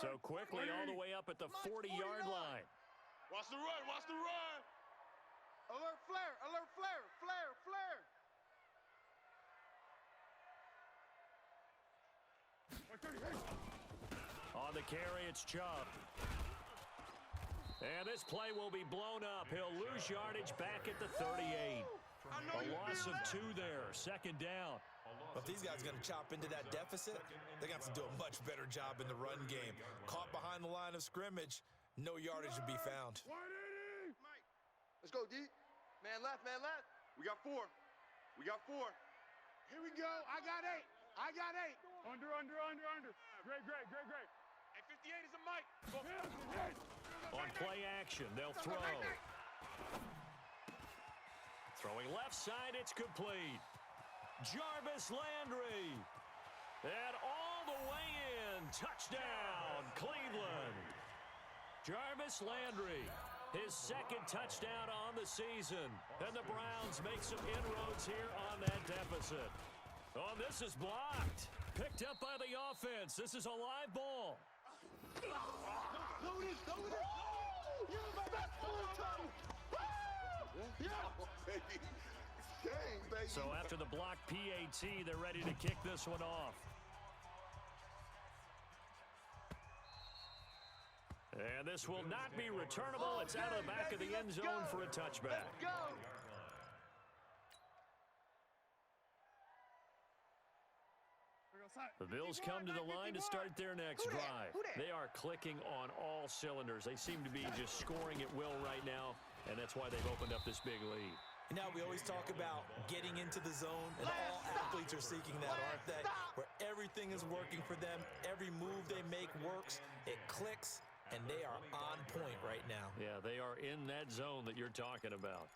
So quickly all the way up at the 40-yard line. Watch the run, watch the run. Alert flare, alert flare, flare, flare. On the carry, it's Chubb. And this play will be blown up. He'll lose yardage back at the 38. A loss of 2 there, second down. Well, if these guys are going to chop into that deficit, they're going to have to do a much better job in the run game. Caught behind the line of scrimmage, no yardage to be found. Let's go, D. Man left, man left. We got 4. We got 4. Here we go. I got 8. I got 8. Under. Great. Hey, 58 is a mic. On play action, they'll throw. Throwing left side, it's complete. Jarvis Landry. And all the way in. Touchdown, Cleveland. Jarvis Landry, his second touchdown on the season. And the Browns make some inroads here on that deficit. Oh, this is blocked. Picked up by the offense. This is a live ball. So after the blocked PAT, they're ready to kick this one off. And this will not be returnable. It's out of the back of the end zone for a touchback. Let's go. The Bills come to the line to start their next drive. They are clicking on all cylinders. They seem to be just scoring at will right now, and that's why they've opened up this big lead. Now we always talk about getting into the zone, and all athletes are seeking that, aren't they? Where everything is working for them, every move they make works, it clicks, and they are on point right now. Yeah, they are in that zone that you're talking about.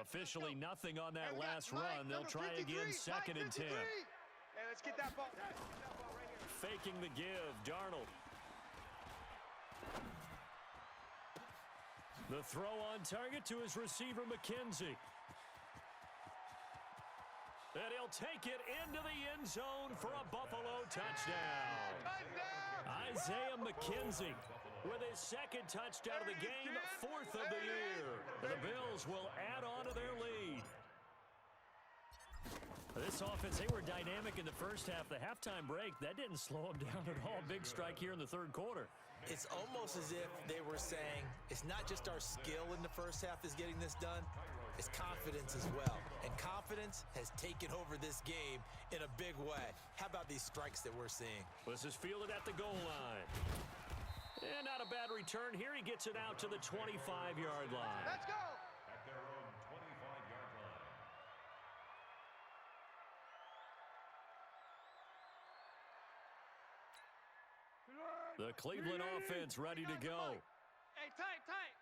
Officially nothing on that last run. They'll try again, 2nd and 10. Hey, let's get that ball. Right here. Faking the give, Darnold. The throw on target to his receiver, McKenzie. And he'll take it into the end zone for a Buffalo touchdown. Isaiah McKenzie with his 2nd touchdown of the game, 4th of the year. The Bills will add on to their lead. This offense, they were dynamic in the first half. The halftime break, that didn't slow them down at all. Big strike here in the 3rd quarter. It's almost as if they were saying, it's not just our skill in the first half that's getting this done, it's confidence as well. And confidence has taken over this game in a big way. How about these strikes that we're seeing? This is fielded at the goal line. And not a bad return here. He gets it out to the 25-yard line. Let's go. At their own 25-yard line. The Cleveland offense ready to go. Hey, tight. Hey,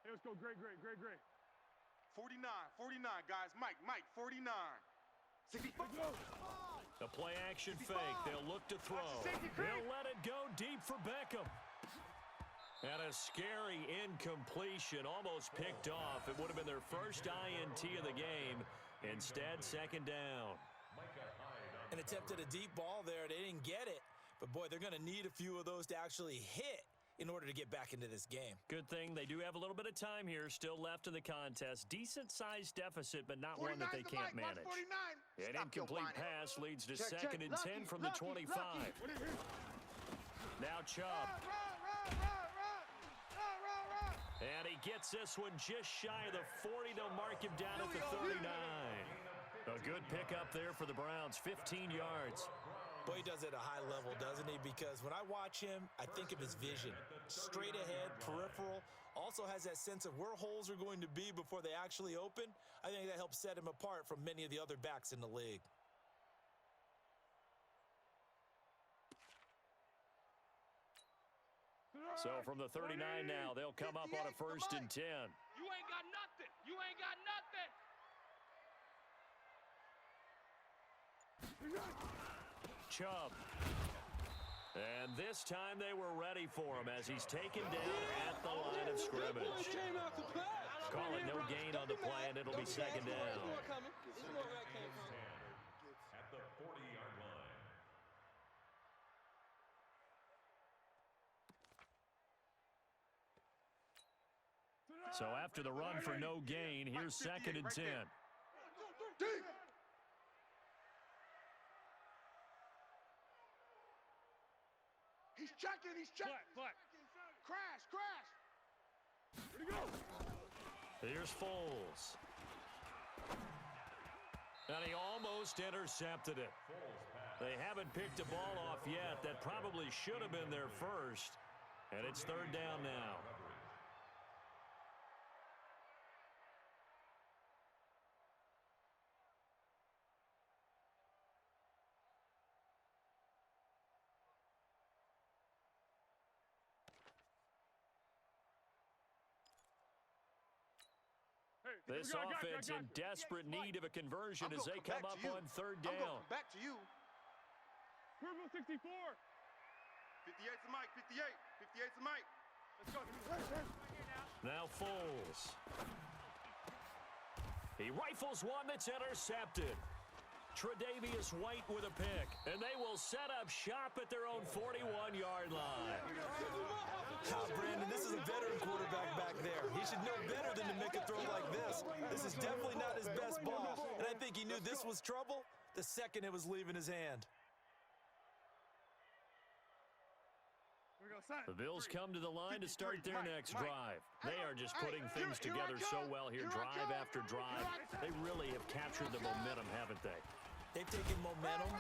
let's go. Great. 49, guys. Mike, 49. 64. The play action fake. They'll look to throw. They'll let it go deep for Beckham. And a scary incompletion, almost picked off. It would have been their first INT of the game. Instead, 2nd down. An attempt at a deep ball there. They didn't get it. But, boy, they're going to need a few of those to actually hit in order to get back into this game. Good thing they do have a little bit of time here still left in the contest. Decent-sized deficit, but not one that they can't manage. An incomplete pass leads to 2nd and 10 from the 25. Now Chubb. And he gets this one just shy of the 40. They'll mark him down at the 39. A good pickup there for the Browns, 15 yards. Boy, he does it at a high level, doesn't he? Because when I watch him, I think of his vision. Straight ahead, peripheral. Also has that sense of where holes are going to be before they actually open. I think that helps set him apart from many of the other backs in the league. So from the 39 now, they'll come up on a 1st and 10. You ain't got nothing. Chubb. And this time they were ready for him as he's taken down at the line of scrimmage. Call it no gain on the play, and it'll be second down. At the 40-yard line. So after the run for no gain, here's second and 10. He's checking. Flat. Crash. Ready to go. Here's Foles. And he almost intercepted it. They haven't picked a ball off yet. That probably should have been their first. And it's third down now. This offense in desperate need of a conversion as they come up on third down. Back to you. Purple 64. 58's the Mike. 58. 58's the Mike. Let's go. Now Foles. He rifles one that's intercepted. Tre'Davious White with a pick. And they will set up shop at their own 41-yard line. Brandon, this is a veteran quarterback back there. He should know better than to make a throw like this. This is definitely not his best ball. And I think he knew this was trouble the second it was leaving his hand. The Bills come to the line to start their next drive. They are just putting things together so well here, drive after drive. They really have captured the momentum, haven't they? They've taken momentum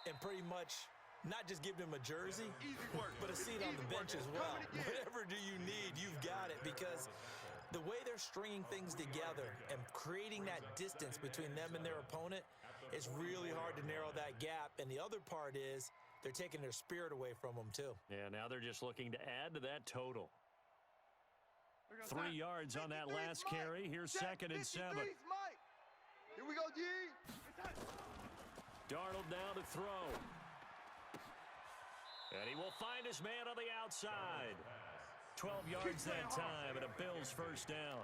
and pretty much not just given him a jersey, but a seat on the bench as well. Whatever do you need, you've got it, because the way they're stringing things together and creating that distance between them and their opponent, it's really hard to narrow that gap. And the other part is they're taking their spirit away from them too. Yeah, now they're just looking to add to that total. 3 yards on that last carry. Here's second and 7. Here we go, D. Darnold now to throw. And he will find his man on the outside. 12 yards that time and a Bills first down.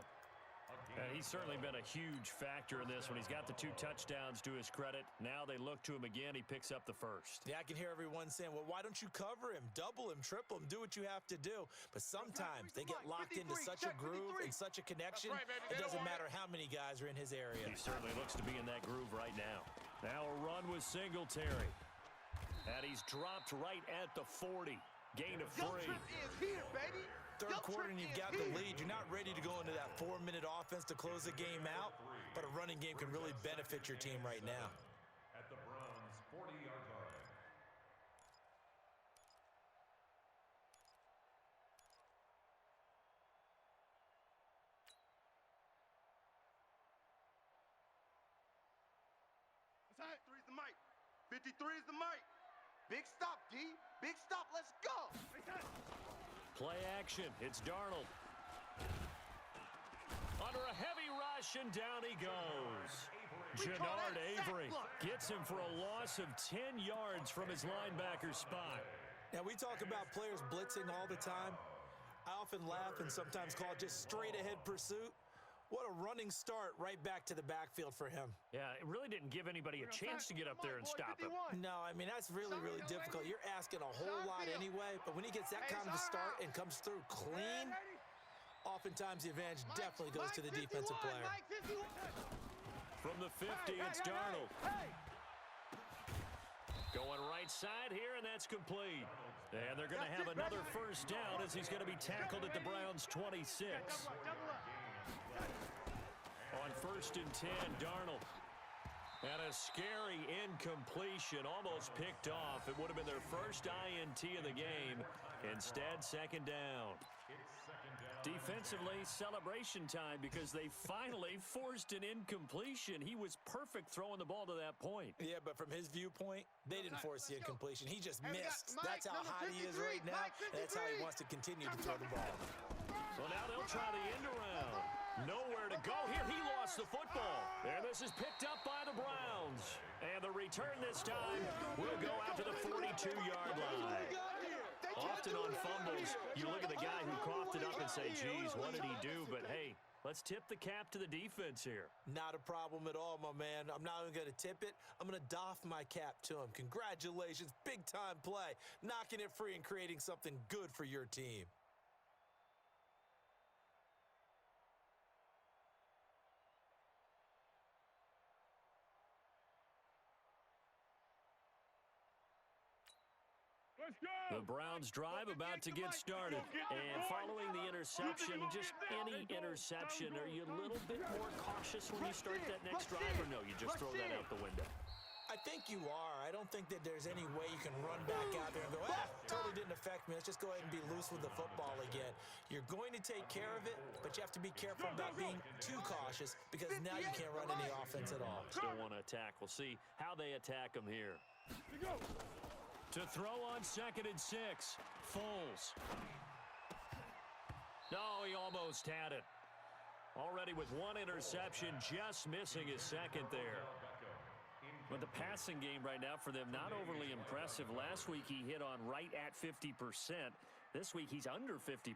And he's certainly been a huge factor in this when he's got the 2 touchdowns to his credit. Now they look to him again. He picks up the first. Yeah, I can hear everyone saying, well, why don't you cover him, double him, triple him, do what you have to do. But sometimes they get locked into such a groove and such a connection, it doesn't matter how many guys are in his area. He certainly looks to be in that groove right now. Now a run with Singletary. And he's dropped right at the 40. Gain of 3. Third quarter and you've got the lead. You're not ready to go into that 4-minute offense to close the game out, but a running game can really benefit your team right now. At the Browns' 40-yard line. That's 53's the Mike. 53's the Mike. Big stop, D. Big stop. Let's go. Play action. It's Darnold. Under a heavy rush, and down he goes. Jannard Avery gets him for a loss of 10 yards from his linebacker spot. Now, we talk about players blitzing all the time. I often laugh and sometimes call it just straight-ahead pursuit. What a running start right back to the backfield for him. Yeah, it really didn't give anybody a chance to get up there and stop him. No, I mean, that's really, really difficult. You're asking a whole lot anyway, but when he gets that kind of a start and comes through clean, oftentimes the advantage definitely goes to the defensive player. From the 50, it's Darnold. Going right side here, and that's complete. And they're going to have another first down as he's going to be tackled at the Browns' 26. On first and 10, Darnold. And a scary incompletion, almost picked off. It would have been their first INT of the game. Instead, second down. Defensively, celebration time because they finally forced an incompletion. He was perfect throwing the ball to that point. Yeah, but from his viewpoint, they didn't force the incompletion. He just missed. That's how hot he is right now. That's how he wants to continue to throw the ball. So now they'll try the end around. Nowhere to go here. He lost the football. And this is picked up by the Browns. And the return this time will go out to the 42-yard line. Often on fumbles, you look at the guy who coughed it up and say, geez, what did he do? But, hey, let's tip the cap to the defense here. Not a problem at all, my man. I'm not even going to tip it. I'm going to doff my cap to him. Congratulations. Big-time play. Knocking it free and creating something good for your team. Let's go. The Browns drive about to get started. And following the interception, just any interception, are you a little bit more cautious when you start that next drive, or no, you just throw that out the window? I think you are. I don't think that there's any way you can run back out there and go, totally didn't affect me. Let's just go ahead and be loose with the football again. You're going to take care of it, but you have to be careful about being too cautious because now you can't run any offense at all. Still want to attack. We'll see how they attack them here. To throw on 2nd and 6. Foles. No, he almost had it. Already with one interception, just missing his second there. But the passing game right now for them, not overly impressive. Last week he hit on right at 50%. This week he's under 50%.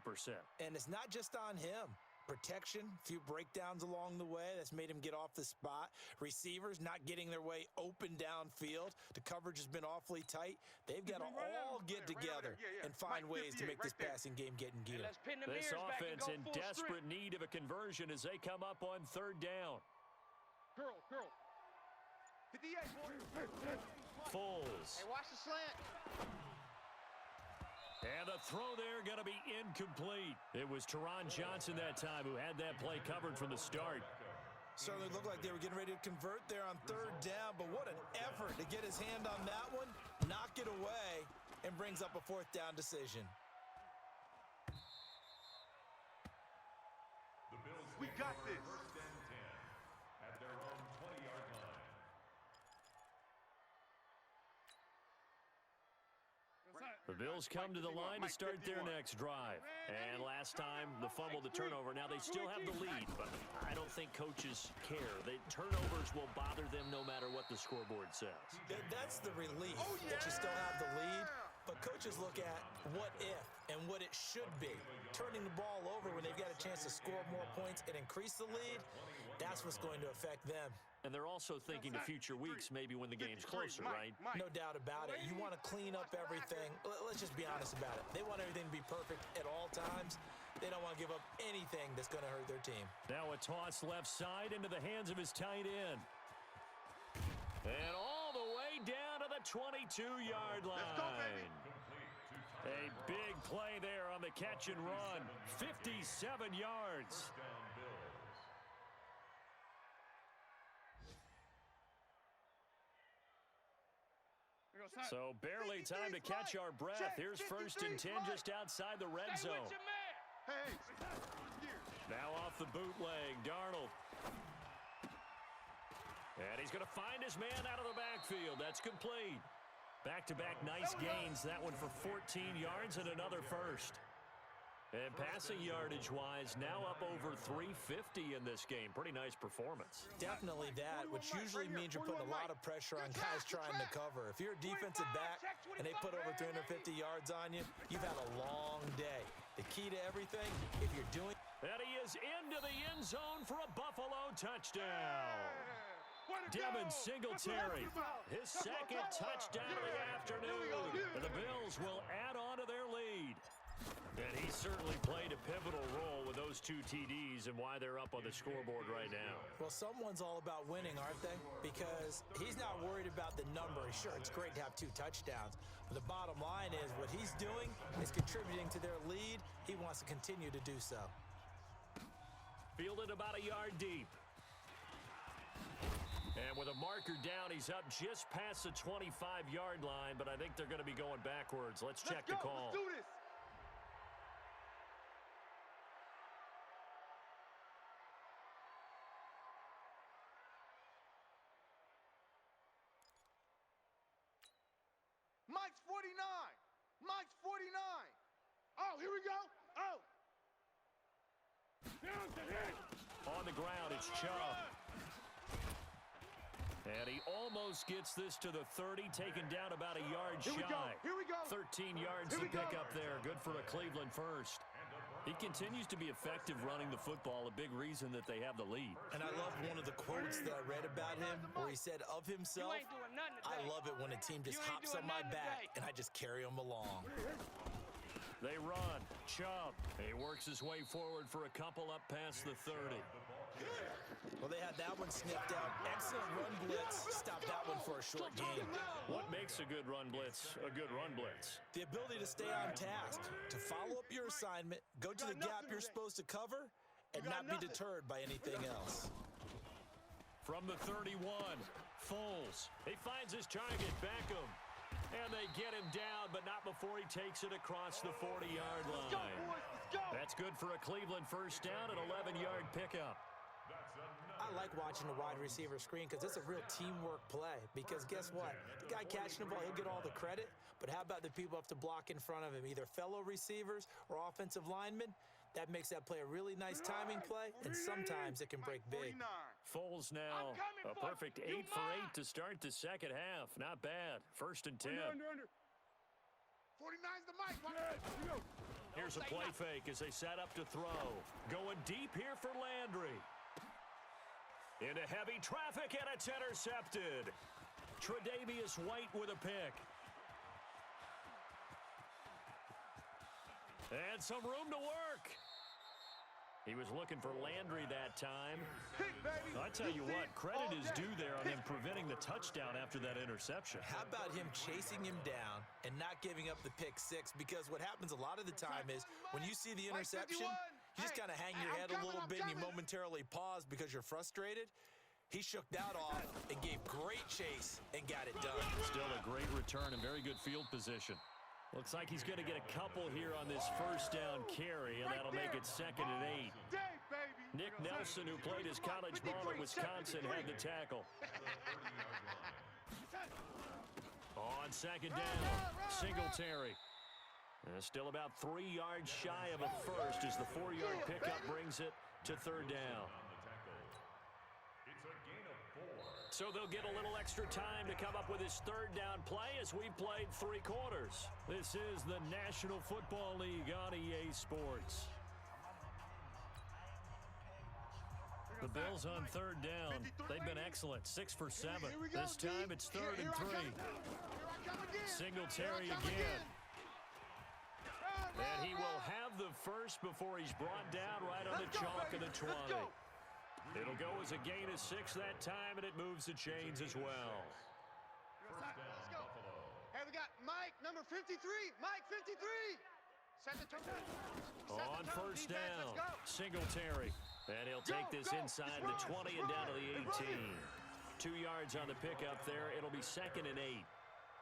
And it's not just on him. Protection, a few breakdowns along the way. That's made him get off the spot. Receivers not getting their way open downfield. The coverage has been awfully tight. They've got to all get together and find ways to make this passing game get in gear. This offense in desperate need of a conversion as they come up on 3rd down. Curl. 58, boy. Foles. Hey, watch the slant. And the throw there going to be incomplete. It was Teron Johnson that time who had that play covered from the start. Certainly looked like they were getting ready to convert there on 3rd down, but what an effort to get his hand on that one, knock it away, and brings up a 4th down decision. The Bills We got this. 1st and 10 at their own 20-yard line. The Bills come to the line to start their next drive. And last time, the fumble, the turnover. Now they still have the lead, but I don't think coaches care. The turnovers will bother them no matter what the scoreboard says. That's the relief that you still have the lead. But coaches look at what if and what it should be. Turning the ball over when they've got a chance to score more points and increase the lead, that's what's going to affect them. And they're also thinking to future weeks, maybe when the game's closer, right? No doubt about it. You want to clean up everything. Let's just be honest about it. They want everything to be perfect at all times. They don't want to give up anything that's going to hurt their team. Now a toss left side into the hands of his tight end. And all the way down to the 22-yard line. Let's go, baby. A big play there on the catch and run. 57 yards. So barely time to catch our breath. Here's 1st and 10 just outside the red zone. Hey. Now off the bootleg, Darnold. And he's going to find his man out of the backfield. That's complete. Back-to-back nice gains. That one for 14 yards and another first. And passing yardage-wise, now up over 350 in this game. Pretty nice performance. Definitely that, which usually means you're putting a lot of pressure on guys trying to cover. If you're a defensive back and they put over 350 yards on you, you've had a long day. The key to everything, if you're doing... And he is into the end zone for a Buffalo touchdown. Devin Singletary, his second touchdown of the afternoon. And the Bills will add on to their lead. And he certainly played a pivotal role with those 2 TDs and why they're up on the scoreboard right now. Well, someone's all about winning, aren't they? Because he's not worried about the number. Sure, it's great to have 2 touchdowns. But the bottom line is what he's doing is contributing to their lead. He wants to continue to do so. Fielded about a yard deep. And with a marker down, he's up just past the 25-yard line, but I think they're going to be going backwards. Let's check the call. Let's do this. Mike's 49. Mike's 49. Oh, here we go. Oh. Down to hit. on the ground. It's Chubb. And he almost gets this to the 30, taken down about a yard shy. Here we go. 13 yards to pick up there. Good for a Cleveland first. He continues to be effective running the football, a big reason that they have the lead. And I love one of the quotes that I read about him where he said of himself, I love it when a team just hops on my back and I just carry them along. They run. Chubb. He works his way forward for a couple up past the 30. Well, they had that one sniffed out. Excellent run blitz. Stop that one for a short gain. What makes a good run blitz a good run blitz? The ability to stay on task, to follow up your assignment, go to the gap you're supposed to cover, and not be deterred by anything else. From the 31, Foles. He finds his target, Beckham. And they get him down, but not before he takes it across the 40-yard line. That's good for a Cleveland first down, an 11-yard pickup. I like watching the wide receiver screen because it's a real teamwork play. Because guess what? The guy catching the ball, he'll get all the credit. But how about the people who have to block in front of him, either fellow receivers or offensive linemen? That makes that play a really nice timing play, and sometimes it can break big. Foles now a perfect 8 for 8 to start the second half. Not bad. First and 10. 49's the mic. Here's a play fake as they set up to throw. Going deep here for Landry. Into heavy traffic, and it's intercepted. Tre'Davious White with a pick. And some room to work. He was looking for Landry that time. I tell you what, credit is due there on him preventing the touchdown after that interception. How about him chasing him down and not giving up the pick six? Because what happens a lot of the time is when you see the interception, you just kind of hang your head a little bit and you momentarily pause because you're frustrated. He shook that off and gave great chase and got it done. Still a great return and very good field position. Looks like he's going to get a couple here on this first down carry, and that'll make it second and 8. Nick Nelson, who played his college ball at Wisconsin, had the tackle. On second down, Singletary. Still about 3 yards shy of a first as the 4-yard pickup brings it to third down. So they'll get a little extra time to come up with his third down play as we've played 3 quarters. This is the National Football League on EA Sports. The Bills on third down. They've been excellent, 6 for 7. This time it's third and 3. Singletary again. And he will have the first before he's brought down right on the chalk of the 20. It'll go as a gain of 6 that time, and it moves the chains as well. Let's go. Hey, we got Mike, number 53. Mike, 53. Set the tone. On first down, Singletary. And he'll take this inside the 20 and down to the 18. 2 yards on the pickup there. It'll be second and 8.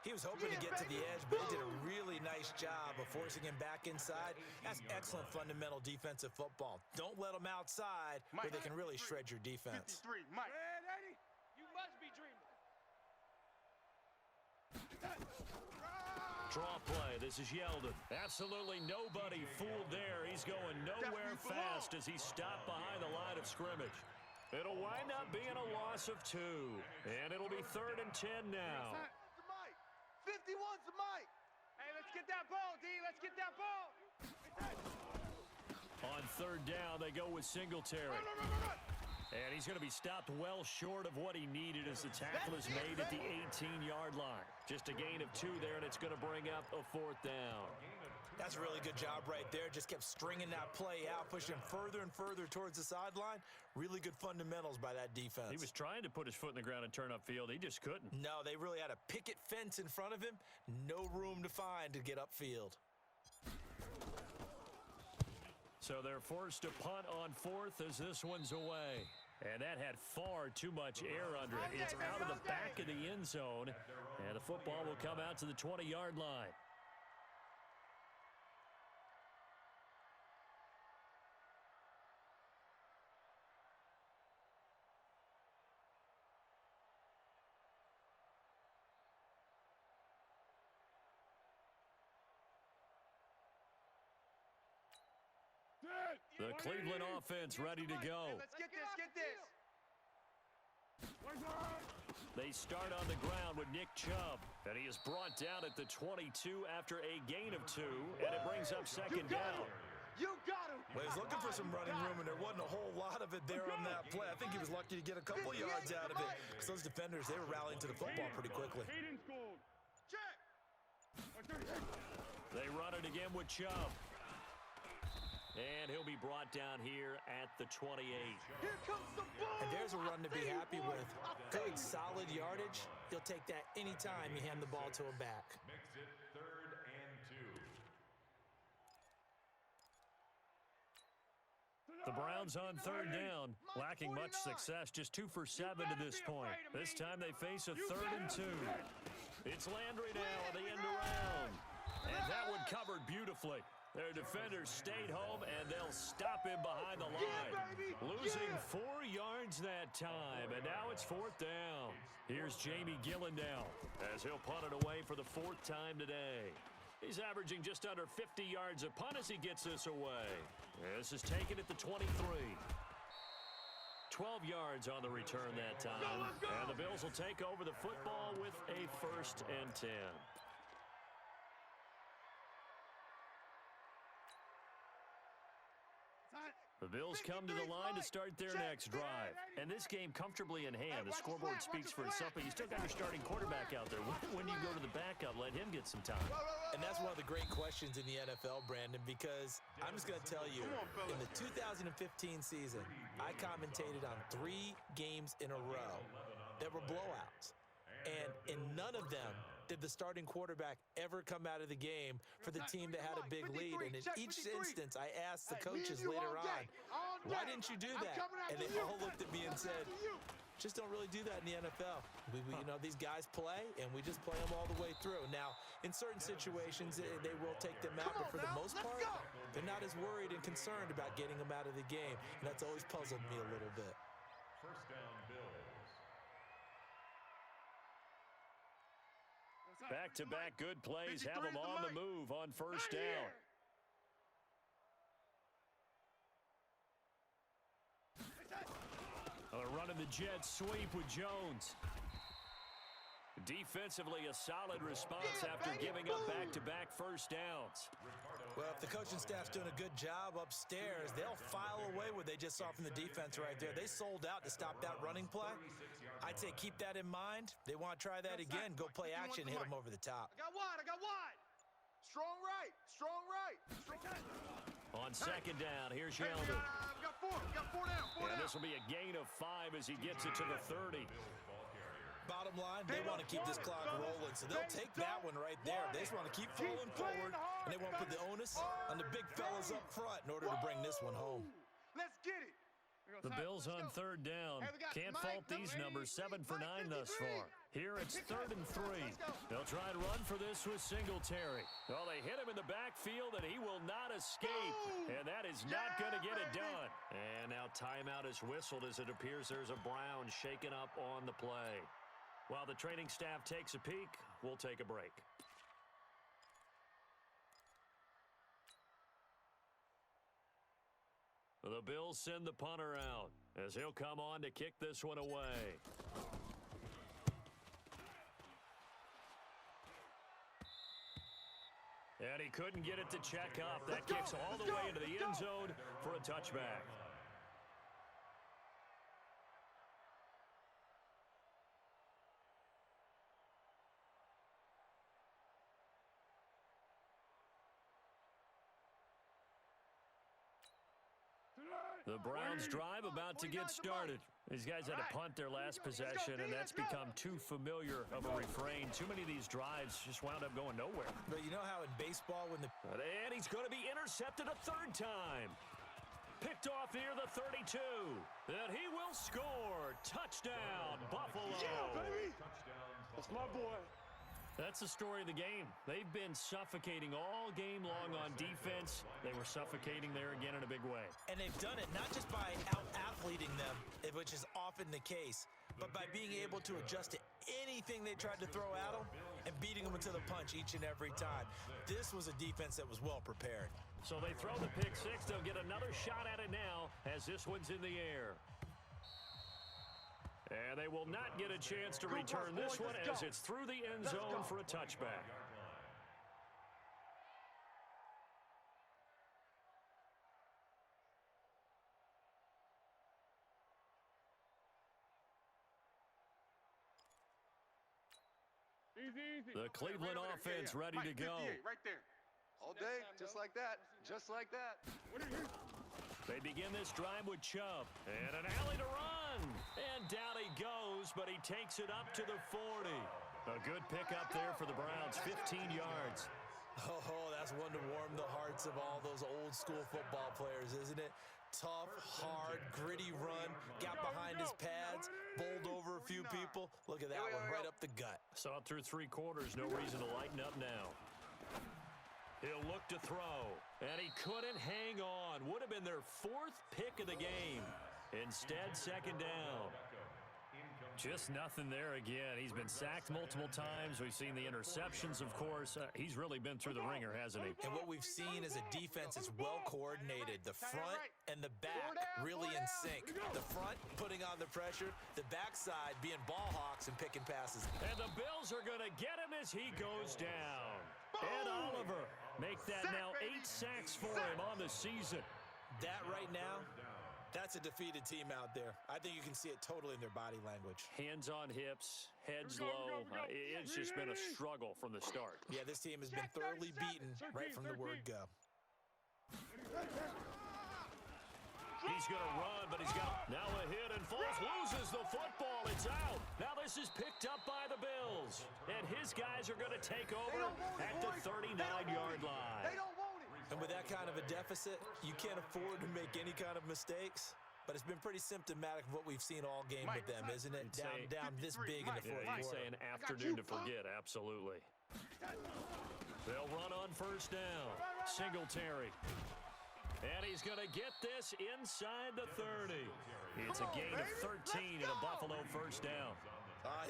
He was hoping to get to the edge, but he did a really nice job of forcing him back inside. That's excellent fundamental defensive football. Don't let them outside where they can really shred your defense. 53, Mike. You must be dreaming. Draw play. This is Yeldon. Absolutely nobody fooled there. He's going nowhere fast as he's stopped behind the line of scrimmage. It'll wind up being a loss of 2. And it'll be third and 10 now. 51's the mic. Hey, let's get that ball, D. Let's get that ball. On third down, they go with Singletary. And he's going to be stopped well short of what he needed as the tackle is made at the 18-yard line. Just a gain of 2 there, and it's going to bring up a 4th down. That's a really good job right there. Just kept stringing that play out, pushing him further and further towards the sideline. Really good fundamentals by that defense. He was trying to put his foot in the ground and turn upfield. He just couldn't. No, they really had a picket fence in front of him. No room to find to get upfield. So they're forced to punt on 4th as this one's away. And that had far too much air under it. It's out of the back of the end zone. And the football will come out to the 20-yard line. The Cleveland offense ready to go. Hey, let's get this. They start on the ground with Nick Chubb, and he is brought down at the 22 after a gain of 2, and it brings up second down. You got him. Well, he was looking for some running room, and there wasn't a whole lot of it there on that play. I think he was lucky to get a couple yards out of it, because those defenders, they were rallying to the football pretty quickly. Check. They run it again with Chubb. And he'll be brought down here at the 28. Here comes the ball. And there's a run to be happy with. Good, solid yardage. He'll take that anytime you hand the ball to him back. Makes it 3rd and 2. The Browns on 3rd down, lacking much success, just 2 for 7 to this point. This time they face a 3rd and 2. It's Landry now on the end around. And that one covered beautifully. Their defenders stayed home, and they'll stop him behind the line. Losing 4 yards that time, and now it's 4th down. Here's Jamie Gillandale as he'll punt it away for the 4th time today. He's averaging just under 50 yards a punt as he gets this away. This is taken at the 23. 12 yards on the return that time. And the Bills will take over the football with a 1st and 10. The Bills come to the line to start their next drive. And this game comfortably in hand. The scoreboard speaks for itself, but you still got your starting quarterback out there. When do you go to the backup? Let him get some time. And that's one of the great questions in the NFL, Brandon, because I'm just going to tell you, in the 2015 season, I commentated on 3 games in a row that were blowouts. And in none of them did the starting quarterback ever come out of the game for the team that had a big lead. And in each instance, I asked the coaches later on, why didn't you do that? And they all looked at me and said, just don't really do that in the NFL. You know, these guys play, and we just play them all the way through. Now, in certain situations, they will take them out, but for the most part, they're not as worried and concerned about getting them out of the game. And that's always puzzled me a little bit. 1st down, Bills. Back-to-back good plays have them on the move on 1st down. Running the jet sweep with Jones. Defensively, a solid response after giving up back-to-back 1st downs. Well, if the coaching staff's doing a good job upstairs, they'll file away what they just saw from the defense right there. They sold out to stop that running play. I'd say keep that in mind. They want to try that again. Go play action, hit them over the top. I got wide. Strong right. On 2nd down, here's Yeldon. Got 4 down. And this will be a gain of 5 as he gets it to the 30. Bottom line, they want to keep this clock rolling, so they'll take that one right there. They just want to keep falling forward, and they want to put the onus on the big fellas up front in order to bring this one home. Let's get it. The Bills on 3rd down. Can't fault these numbers, 7 for 9 thus far. Here it's 3rd and 3. They'll try and run for this with Singletary. Well, they hit him in the backfield, and he will not escape. And that is not going to get it done. And now timeout is whistled as it appears there's a Brown shaken up on the play. While the training staff takes a peek, we'll take a break. The Bills send the punter out as he'll come on to kick this one away. And he couldn't get it to check up. That kicks all the way into the end zone for a touchback. The Browns drive about to get started. These guys had to punt their last possession, and that's become too familiar of a refrain. Too many of these drives just wound up going nowhere. But you know how in baseball when the... And he's going to be intercepted a 3rd time. Picked off near the 32. And he will score. Touchdown, Buffalo. Yeah, baby. That's my boy. That's the story of the game. They've been suffocating all game long on defense. They were suffocating there again in a big way. And they've done it not just by out-athleting them, which is often the case, but by being able to adjust to anything they tried to throw at them and beating them into the punch each and every time. This was a defense that was well prepared. So they throw the pick six. They'll get another shot at it now as this one's in the air. And they will not get a chance to return this one as it's through the end zone for a touchback. The Cleveland offense ready to go. Right there. All day, just like that. Just like that. They begin this drive with Chubb. And an alley to run. And down he goes, but he takes it up to the 40. A good pickup there for the Browns, 15 yards. Oh, that's one to warm the hearts of all those old school football players, isn't it? Tough, hard, gritty run, got behind his pads, bowled over a few people. Look at that one, right up the gut. Saw it through 3 quarters, no reason to lighten up now. He'll look to throw, and he couldn't hang on. Would have been their 4th pick of the game. Instead, second down. Just nothing there again. He's been sacked multiple times. We've seen the interceptions, of course. He's really been through the ringer, hasn't he? And what we've seen is a defense that's well coordinated. The front and the back really in sync. The front putting on the pressure, the backside being ball hawks and picking passes. And the Bills are going to get him as he goes down. Ed Oliver make that now 8 sacks for him on the season. That right now, that's a defeated team out there. I think you can see it totally in their body language. Hands on hips, heads low. It's just been a struggle from the start. Yeah, this team has been thoroughly beaten right from the word go. He's going to run, but he's got now a hit and falls, loses the football. It's out. Now this is picked up by the Bills. And his guys are going to take over at the 39-yard line. They don't want it. And with that kind of a deficit, you can't afford to make any kind of mistakes. But it's been pretty symptomatic of what we've seen all game with them, isn't it? Down this big in the fourth Yeah, you quarter. say an afternoon to forget, absolutely. They'll run on first down. Singletary. And he's going to get this inside the 30. It's a gain of 13 and a Buffalo first down.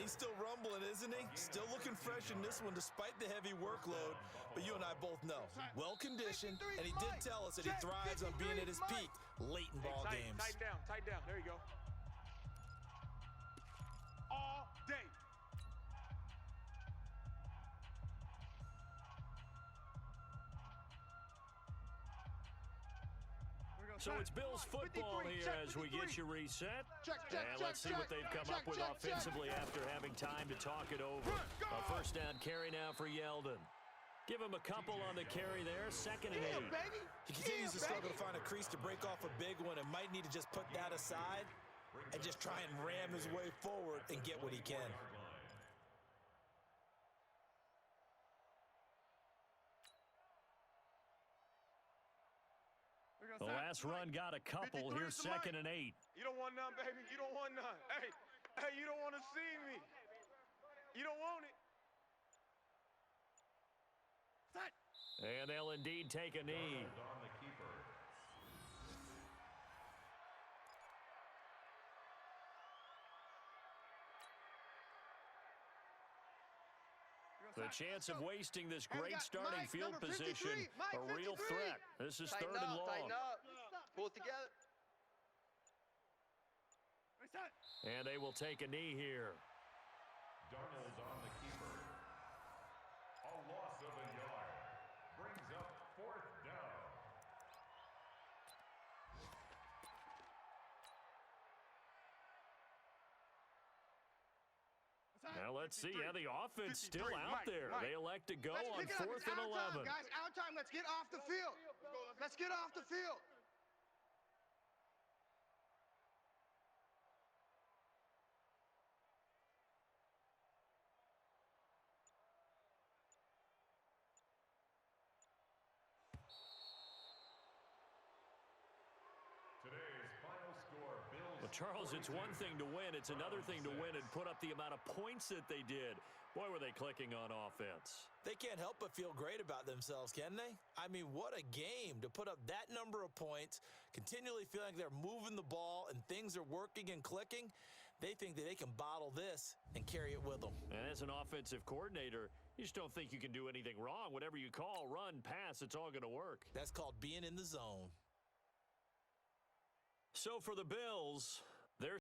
He's still rumbling, isn't he? Still looking fresh in this one despite the heavy workload. But you and I both know, well-conditioned, and he did tell us that he thrives on being at his peak late in ball games. Tighten down. There you go. All day. So it's Bills football here as we get you reset. And let's see what they've come up with offensively after having time to talk it over. A first down carry now for Yeldon. Give him a couple on the carry there, 2nd and 8. He continues to struggle to find a crease to break off a big one and might need to just put that aside and just try and ram his way forward and get what he can. The last run got a couple. Here's 2nd and 8. You don't want none, baby. You don't want none. Hey, you don't want to see me. You don't want it. And they'll indeed take a knee. On the keeper. The chance of wasting this great starting field position, a real threat. This is 3rd and long. Tighten up. Pull it together. And they will take a knee here. Darnold on the keeper. A loss of a yard. Brings up 4th down. Now let's see. Yeah, the offense still out there. They elect to go on Let's pick it up. 4th It's and our 11. time, guys. Our time. Let's get off the field. Let's get off the field. Today's final score, Bills. Well, Charles, it's one thing to win. It's another thing to win and put up the amount of points that they did. Boy, were they clicking on offense. They can't help but feel great about themselves, can they? I mean, what a game to put up that number of points, continually feeling like they're moving the ball and things are working and clicking. They think that they can bottle this and carry it with them. And as an offensive coordinator, you just don't think you can do anything wrong. Whatever you call, run, pass, it's all going to work. That's called being in the zone. So for the Bills,